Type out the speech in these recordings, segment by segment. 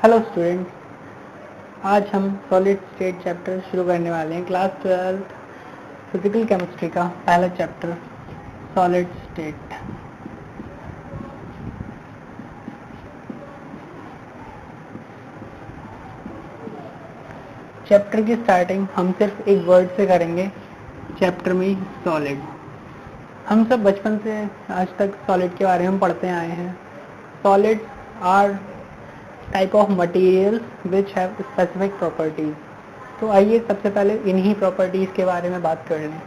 Hello students, आज हम solid state chapter शुरू करने वाले हैं। क्लास 12 फिजिकल केमिस्ट्री का पहला चैप्टर सॉलिड स्टेट। चैप्टर की स्टार्टिंग हम सिर्फ एक वर्ड से करेंगे, चैप्टर में सॉलिड। हम सब बचपन से आज तक सॉलिड के बारे में पढ़ते आए हैं। Solids are type of materials which have specific properties. तो आइए सबसे पहले इन्हीं प्रॉपर्टीज के बारे में बात कर लें।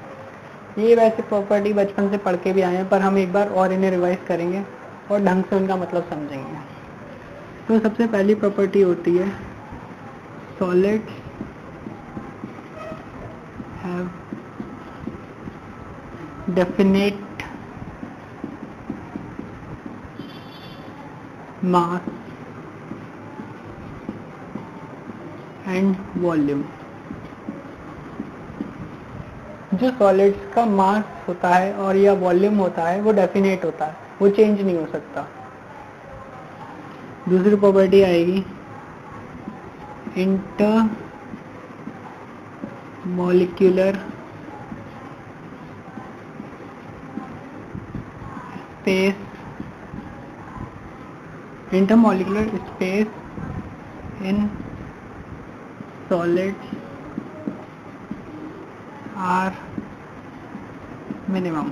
ये वैसे प्रॉपर्टी बचपन से पढ़ के भी आए हैं, पर हम एक बार और इन्हें रिवाइज करेंगे और ढंग से उनका मतलब समझेंगे। तो सबसे पहली प्रॉपर्टी होती है solids have definite mass and volume. जो सॉलिड्स का मास होता है और या वॉल्यूम होता है वो डेफिनेट होता है, वो चेंज नहीं हो सकता। दूसरी प्रॉपर्टी आएगी intermolecular space. Intermolecular space in solids are minimum.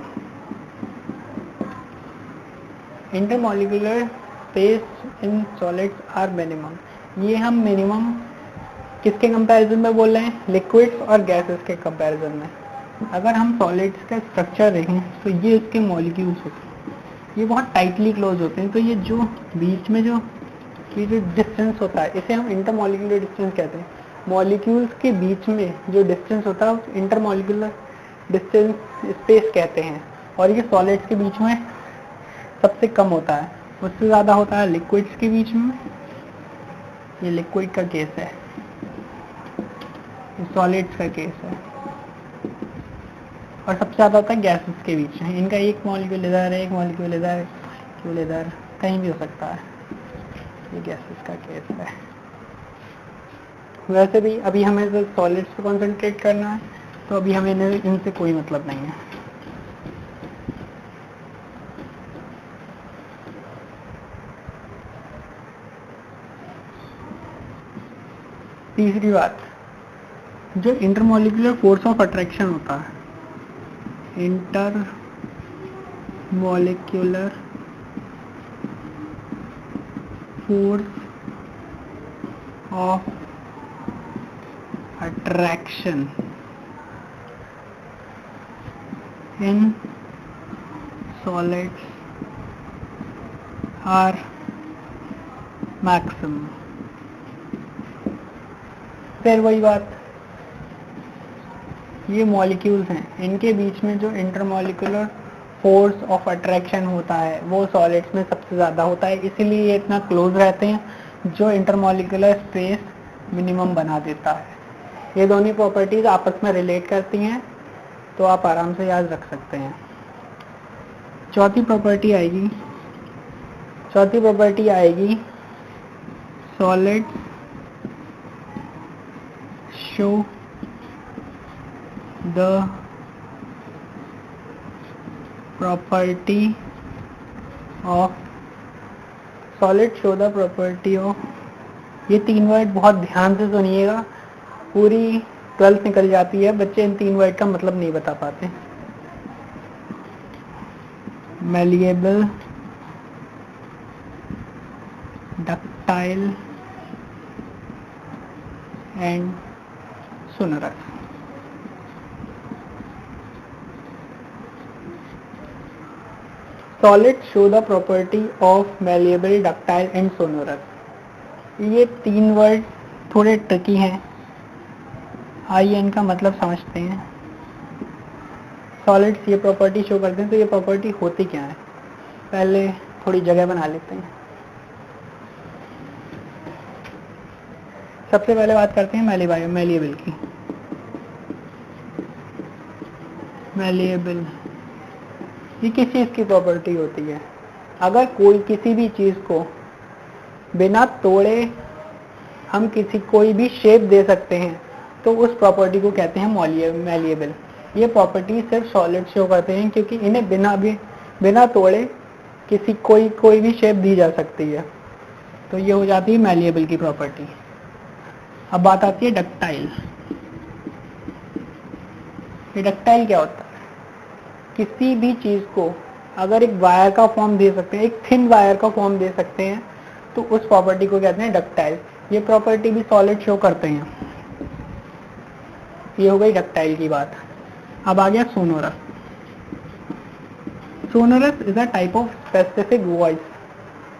Intermolecular space in solids are minimum. ये हम मिनिमम किसके कंपैरिजन में बोल रहे हैं? लिक्विड्स और गैसेस के कंपैरिजन में। अगर हम सॉलिड्स का स्ट्रक्चर देखें तो ये इसके मॉलिक्यूल्स होते हैं, ये बहुत टाइटली क्लोज होते हैं। तो ये जो बीच में जो डिस्टेंस होता है इसे हम इंटरमॉलिक्यूलर डिस्टेंस कहते हैं। मॉलिक्यूल्स के बीच में जो डिस्टेंस होता है उस इंटरमॉलिक्यूलर डिस्टेंस स्पेस कहते हैं। और ये सॉलिड्स के बीच में सबसे कम होता है, उससे ज़्यादा होता है लिक्विड्स के बीच में। ये लिक्विड का केस है, ये सॉलिड्स का केस है। और सबसे ज़्यादा होता है गैसेस के बीच में। इनका एक मॉलिक्यूल इधर है, एक मॉलिक्यूल इधर, एक मॉलिक्यूल इधर, कहीं भी हो सकता है। ये गैसेस का केस है। वैसे भी अभी हमें तो सॉलिड्स पे कंसंट्रेट करना है, तो अभी हमें इनसे कोई मतलब नहीं है। तीसरी बात, जो इंटरमॉलिक्यूलर फोर्स ऑफ अट्रैक्शन होता है, inter molecular force of attraction in solids are maximum। फिर वही बात, ये मॉलिक्यूल्स हैं, इनके बीच में जो इंटरमॉलिक्यूलर फोर्स ऑफ अट्रैक्शन होता है वो सॉलिड्स में सबसे ज़्यादा होता है, इसीलिए ये इतना क्लोज रहते हैं, जो इंटरमॉलिक्यूलर स्पेस मिनिमम बना देता है। ये दोनों प्रॉपर्टीज आपस में रिलेट करती हैं, तो आप आराम से याद रख सकते हैं। चौथी प्रॉपर्टी आएगी solids show the property of ये तीन वर्ड बहुत ध्यान से सुनिएगा, पूरी 12th निकल जाती है, बच्चे इन तीन वर्ड का मतलब नहीं बता पाते। Malleable, ductile and sonorous. Solid show the property of malleable, ductile and sonorous. ये तीन वर्ड थोड़े ट्रिकी हैं, आइए इनका मतलब समझते हैं। सॉलिड्स ये प्रॉपर्टी शो करते हैं, तो ये प्रॉपर्टी होती क्या है? पहले थोड़ी जगह बना लेते हैं। सबसे पहले बात करते हैं मैलिएबल की। मैलिएबल ये किस चीज़ की प्रॉपर्टी होती है? अगर कोई किसी भी चीज़ को बिना तोड़े हम किसी कोई भी शेप दे सकते हैं, तो उस प्रॉपर्टी को कहते हैं मैलिएबल। ये प्रॉपर्टी सिर्फ सॉलिड शो करते हैं क्योंकि इन्हें बिना तोड़े किसी कोई भी शेप दी जा सकती है, तो ये हो जाती है मैलिएबल की प्रॉपर्टी। अब बात आती है डक्टाइल। ये डक्टाइल क्या होता है? किसी भी चीज को अगर एक वायर का फॉर्म दे सकते हैं, एक थिन वायर का फॉर्म दे सकते हैं, तो उस प्रॉपर्टी को कहते हैं डक्टाइल। ये प्रॉपर्टी भी सॉलिड शो करते हैं। ये हो गई डक्टाइल की बात। अब आ गया sonorous. Sonorous is a type of specific voice.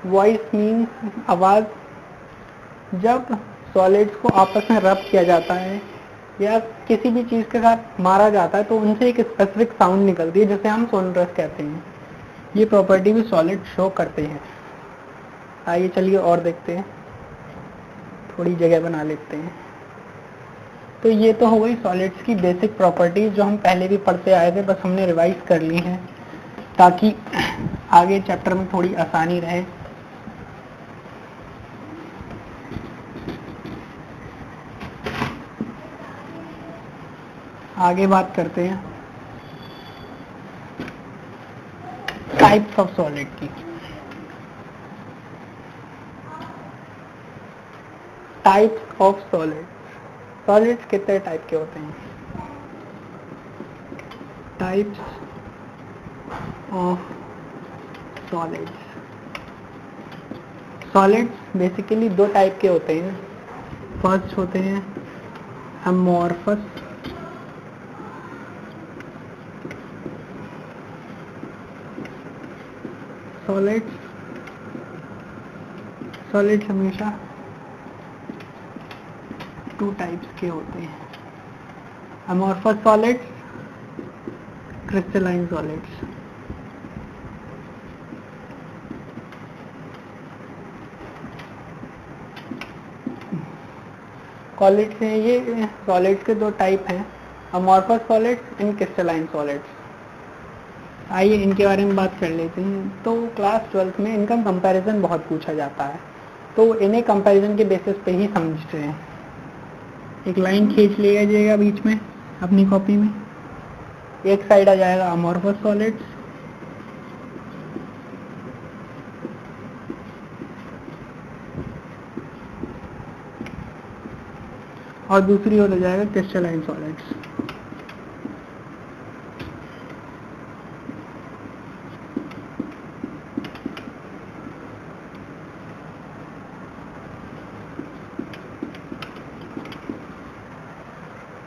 Voice means आवाज। जब सॉलिड्स को आपस में रब किया जाता है या किसी भी चीज के साथ मारा जाता है, तो उनसे एक स्पेसिफिक साउंड निकलती है जिसे हम सोनोरस कहते हैं। ये प्रॉपर्टी भी सॉलिड शो करते हैं। आइए चलिए और देखते हैं, थोड़ी जगह बना लेते हैं। तो ये तो हो गई सॉलिड्स की बेसिक प्रॉपर्टीज जो हम पहले भी पढ़ते आए थे, बस हमने रिवाइज कर ली हैं ताकि आगे चैप्टर में थोड़ी आसानी रहे। आगे बात करते हैं टाइप्स ऑफ सॉलिड की। Types of solid. सॉलिड्स कितने टाइप के होते हैं? Types of solids. Solids basically दो टाइप के होते हैं। फर्स्ट होते हैं अमॉर्फस सॉलिड्स। सॉलिड्स हमेशा टू टाइप्स के होते हैं, amorphous solids, crystalline solids. Solids हैं ये, सॉलिड्स के दो टाइप हैं, amorphous solids and crystalline solids. आइए इनके बारे में बात कर लेते हैं। तो क्लास 12th में इनका कंपैरिजन बहुत पूछा जाता है, तो इन्हें कंपैरिजन के बेसिस पे ही समझते हैं। एक लाइन खींच लिया जाएगा बीच में अपनी कॉपी में। एक साइड आ जाएगा अमॉर्फस सॉलिड्स, और दूसरी ओर आ जाएगा क्रिस्टलाइन सॉलिड्स।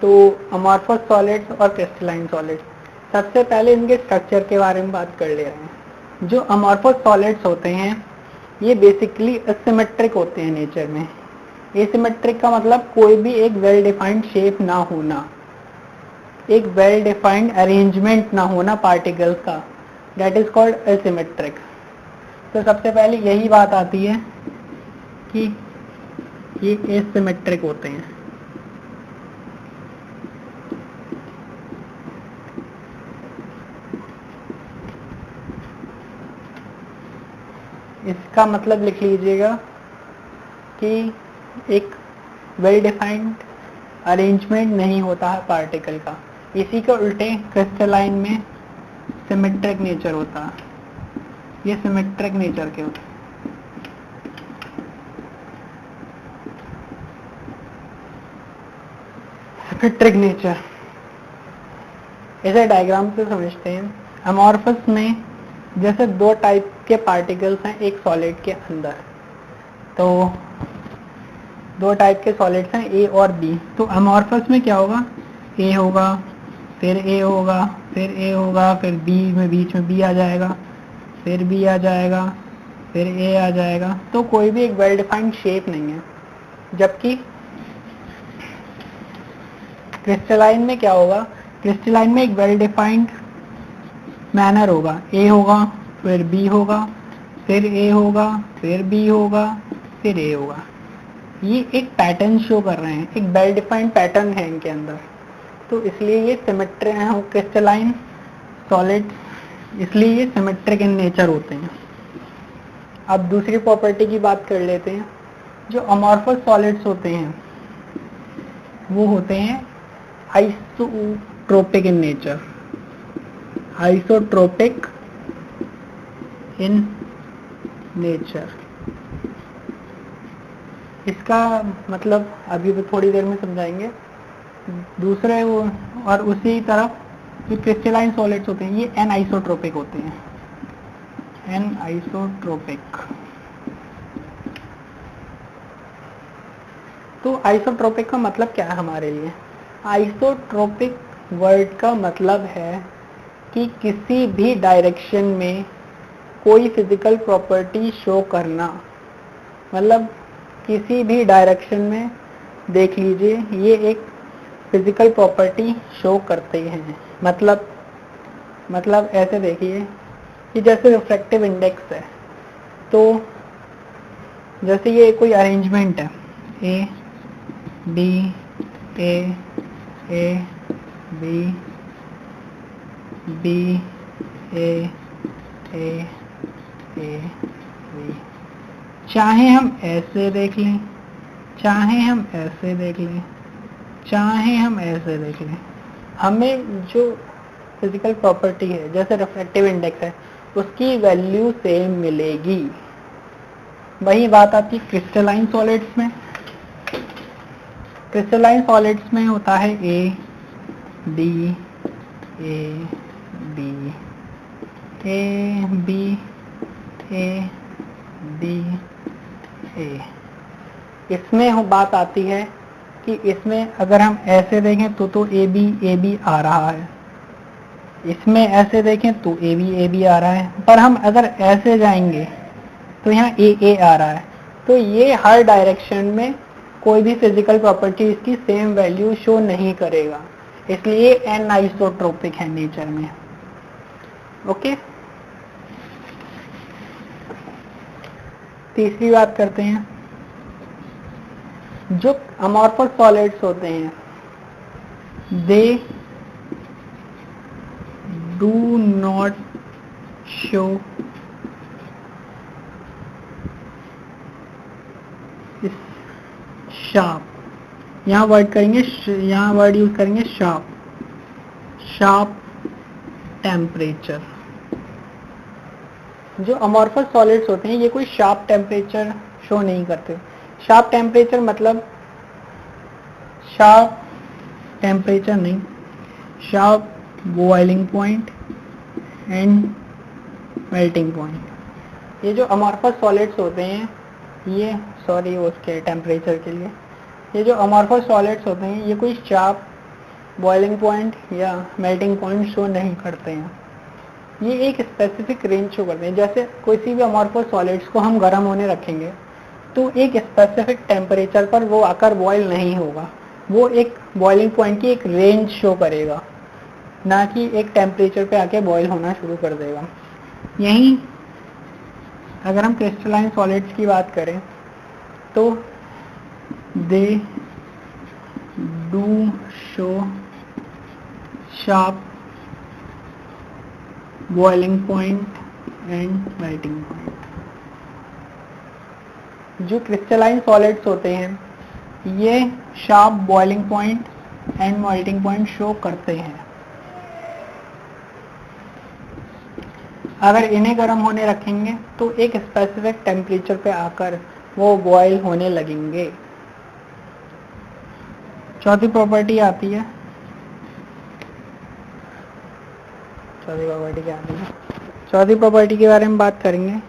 तो अमॉर्फस सॉलिड्स और क्रिस्टलाइन सॉलिड्स। सबसे पहले इनके स्ट्रक्चर के बारे में बात कर ले रहे हैं। जो अमॉर्फस सॉलिड्स होते हैं ये बेसिकली असिमेट्रिक होते हैं नेचर में। एसिमेट्रिक का मतलब कोई भी एक वेल डिफाइंड शेप ना होना, एक वेल डिफाइंड अरेंजमेंट ना होना पार्टिकल्स का, दैट इज कॉल्ड एसिमेट्रिक। तो सबसे पहले यही बात आती है कि ये एसिमेट्रिक होते हैं। इसका मतलब लिख लीजिएगा कि एक वेल डिफाइंड अरेंजमेंट नहीं होता है पार्टिकल का। इसी के उल्टे क्रिस्टलाइन में सिमेट्रिक नेचर होता है। ये सिमेट्रिक नेचर के होते हैं। सिमेट्रिक नेचर इसे डायग्राम से समझते हैं। अमॉर्फस में जैसे दो टाइप के पार्टिकल्स हैं एक सॉलिड के अंदर, तो दो टाइप के सॉलिड्स हैं ए और बी। तो अमॉर्फस में क्या होगा, ए होगा, फिर ए होगा, फिर ए होगा, फिर बी में बीच में बी आ जाएगा, फिर बी आ जाएगा, फिर ए आ जाएगा। तो कोई भी एक वेल डिफाइंड शेप नहीं है। जबकि क्रिस्टलाइन में क्या होगा, क्रिस्टलाइन में एक वेल डिफाइंड मैनर होगा। ए होगा, फिर बी होगा, फिर ए होगा, फिर बी होगा, फिर ए होगा। ये एक पैटर्न शो कर रहे हैं, एक वेल डिफाइंड पैटर्न है इनके अंदर। तो इसलिए ये सिमेट्रिक हैं क्रिस्टलाइन सॉलिड, इसलिए ये सिमेट्रिक इन नेचर होते हैं। अब दूसरी प्रॉपर्टी की बात कर लेते हैं। जो अमॉर्फस सॉलिड्स होते हैं वो होते हैं isotropic in nature, isotropic in nature. इसका मतलब अभी भी थोड़ी देर में समझाएंगे। दूसरे वो और उसी तरफ जो क्रिस्टलाइन सॉलिड्स होते हैं ये एन आइसोट्रोपिक होते हैं, एन आइसोट्रोपिक। तो आइसोट्रोपिक का मतलब क्या है हमारे लिए? आइसोट्रोपिक वर्ड का मतलब है कि किसी भी डायरेक्शन में कोई फिजिकल प्रॉपर्टी शो करना। मतलब किसी भी डायरेक्शन में देख लीजिए ये एक फिजिकल प्रॉपर्टी शो करते हैं। मतलब ऐसे देखिए कि जैसे रिफ्रैक्टिव इंडेक्स है, तो जैसे ये कोई अरेंजमेंट है A B A B B A B, चाहे हम ऐसे देख लें, चाहे हम ऐसे देख लें, चाहे हम ऐसे देख लें, हमें जो फिजिकल प्रॉपर्टी है जैसे रिफ्रैक्टिव इंडेक्स है उसकी वैल्यू सेम मिलेगी। वही बात आती है क्रिस्टलाइन सॉलिड्स में। क्रिस्टलाइन सॉलिड्स में होता है A D A B A B A D A. इसमें बात आती है कि इसमें अगर हम ऐसे देखें तो ए बी आ रहा है, इसमें ऐसे देखें तो ए बी आ रहा है, पर हम अगर ऐसे जाएंगे तो यहाँ ए आ रहा है। तो ये हर डायरेक्शन में कोई भी फिजिकल प्रॉपर्टी इसकी सेम वैल्यू शो नहीं करेगा, इसलिए एन आइसोट्रोपिक है नेचर में। ओके, तीसरी बात करते हैं। जो अमॉर्फस सॉलिड्स होते हैं they do not show sharp, यहाँ वर्ड करेंगे, यहाँ वर्ड यूज करेंगे शार्प, शार्प टेम्परेचर। जो अमॉर्फस सॉलिड्स होते हैं ये कोई शार्प टेम्परेचर शो नहीं करते। शार्प टेम्परेचर मतलब शार्प टेम्परेचर नहीं, sharp boiling point and melting point. ये जो अमॉर्फस सॉलिड्स होते हैं ये उसके टेम्परेचर के लिए, ये जो अमॉर्फस सॉलिड्स होते हैं ये कोई शार्प बॉइलिंग पॉइंट या मेल्टिंग पॉइंट शो नहीं करते हैं। ये एक स्पेसिफिक रेंज शो करते हैं। जैसे किसी भी अमॉर्फस सॉलिड्स को हम गर्म होने रखेंगे तो एक स्पेसिफिक टेम्परेचर पर वो आकर बॉयल नहीं होगा, वो एक बॉइलिंग पॉइंट की एक रेंज शो करेगा, ना कि एक टेम्परेचर पे आके बॉयल होना शुरू कर देगा। यहीं अगर हम क्रिस्टलाइन सॉलिड्स की बात करें तो they do show sharp boiling point and melting point. जो क्रिस्टलाइन सॉलिड्स होते हैं ये sharp boiling point and melting point show करते हैं। अगर इन्हें गर्म होने रखेंगे तो एक स्पेसिफिक टेम्परेचर पे आकर वो बॉयल होने लगेंगे। चौथी प्रॉपर्टी आती है, चौथी प्रॉपर्टी के बारे में बात करेंगे।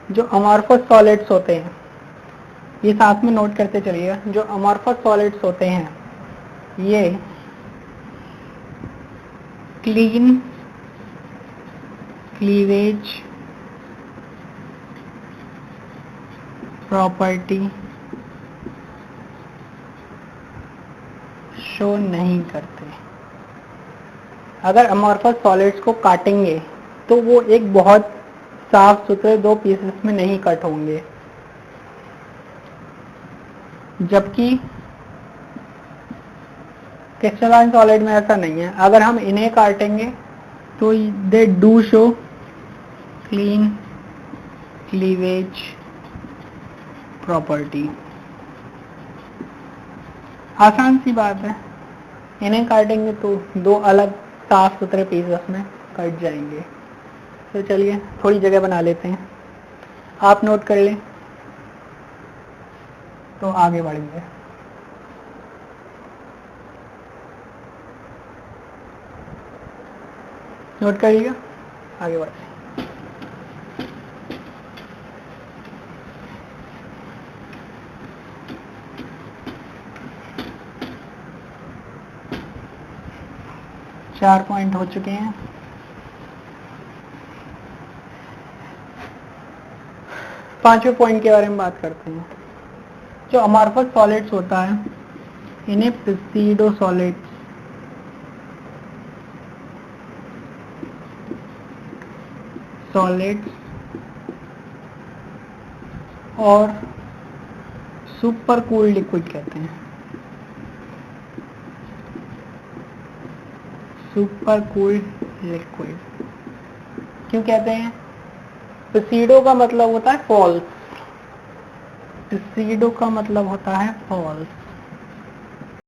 जो अमॉर्फस सॉलिड्स होते हैं ये साथ में नोट करते चलिएगा। जो अमॉर्फस सॉलिड्स होते हैं ये क्लीन क्लीवेज प्रॉपर्टी शो नहीं करते। अगर अमॉर्फस सॉलिड्स को काटेंगे तो वो एक बहुत साफ सुथरे दो पीसेस में नहीं कट होंगे, जबकि क्रिस्टलाइन सॉलिड में ऐसा नहीं है। अगर हम इन्हें काटेंगे तो they do show clean cleavage property. आसान सी बात है, इन्हें काटेंगे तो दो अलग साफ सुथरे पीसेस में कट जाएंगे। तो चलिए थोड़ी जगह बना लेते हैं, आप नोट कर लें तो आगे बढ़ेंगे। नोट कर लिया, आगे बढ़ते हैं। चार पॉइंट हो चुके हैं। पांचवें पॉइंट के बारे में बात करते हैं। जो अमॉर्फस सॉलिड्स होता है इन्हें प्सिडो सॉलिड्स और सुपर कूल लिक्विड कहते हैं। सुपर कूल लिक्विड क्यों कहते हैं? प्सिडो का मतलब होता है फॉल्स। प्सिडो का मतलब होता है फॉल्स।